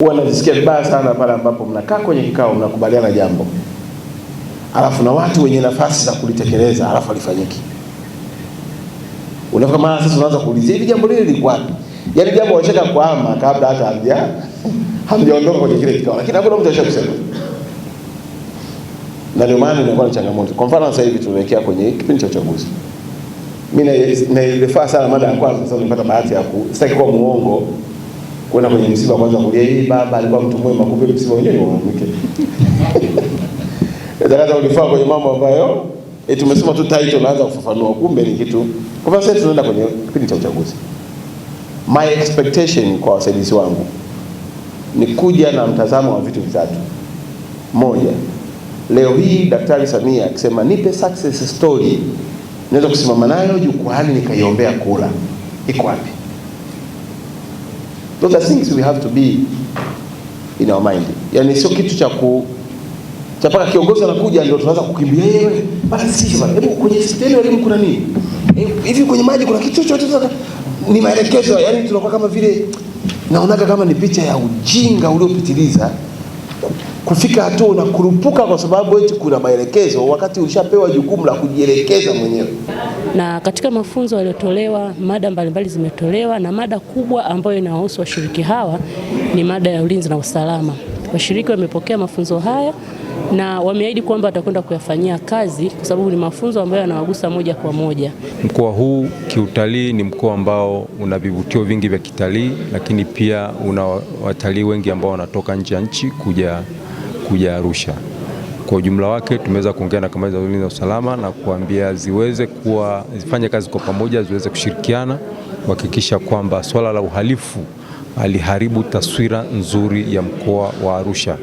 Huwa najisikia vibaya sana pale ambapo mnakaa kwenye kikao mnakubaliana jambo, alafu na watu wenye nafasi za kulitekeleza alafu alifanyiki. Unafika maana sasa unaanza kuulizia hili jambo lile liko wapi? Yaani jambo wacheka kuama kabla hata hamjaondoka kwenye kile kikao, lakini hakuna mtu ashakisema. Na ndio maana inakuwa ni changamoto. Kwa mfano sasa hivi tunaelekea kwenye kipindi cha uchaguzi. Mimi nailefaa sana mada ya kwanza, sasa nimepata bahati ya sitaki kuwa muongo kwenda kwenye msiba kwanza kulia hii baba alikuwa mtu mwema, kumbe msiba wenyewe ni mwanamke. Nataka ulifaa kwenye mambo ambayo tumesema tu title naanza kufafanua, kumbe ni kitu. Kwa sababu tunaenda kwenye kipindi cha uchaguzi. My expectation kwa wasaidizi wangu ni kuja na mtazamo wa vitu vitatu. Moja, leo hii Daktari Samia akisema nipe success story, naweza kusimama nayo jukwani nikaiombea kula. Iko wapi? Those are things we have to be in our mind. Yani sio kitu cha paka kiongozi anakuja ndio tunaanza kukimbia yeye. Basi sisi bwana, hebu kwenye system ya elimu kuna nini? Hivi kwenye maji kuna kitu chochote ni maelekezo. Yani tunakuwa kama vile naonaga kama ni picha ya ujinga uliopitiliza kufika hatua na kurupuka kwa sababu eti kuna maelekezo wakati ulishapewa jukumu la kujielekeza mwenyewe. Na katika mafunzo yaliyotolewa, mada mbalimbali zimetolewa, na mada kubwa ambayo inahusu washiriki hawa ni mada ya ulinzi na usalama. Washiriki wamepokea mafunzo haya na wameahidi kwamba watakwenda kuyafanyia kazi kwa sababu ni mafunzo ambayo yanawagusa moja kwa moja. Mkoa huu kiutalii ni mkoa ambao una vivutio vingi vya kitalii, lakini pia una watalii wengi ambao wanatoka nje ya nchi kuja Arusha. Kwa ujumla wake tumeweza kuongea na kamati za ulinzi na usalama na kuambia zifanye kazi kwa pamoja, ziweze kushirikiana kuhakikisha kwamba swala la uhalifu haliharibu taswira nzuri ya mkoa wa Arusha.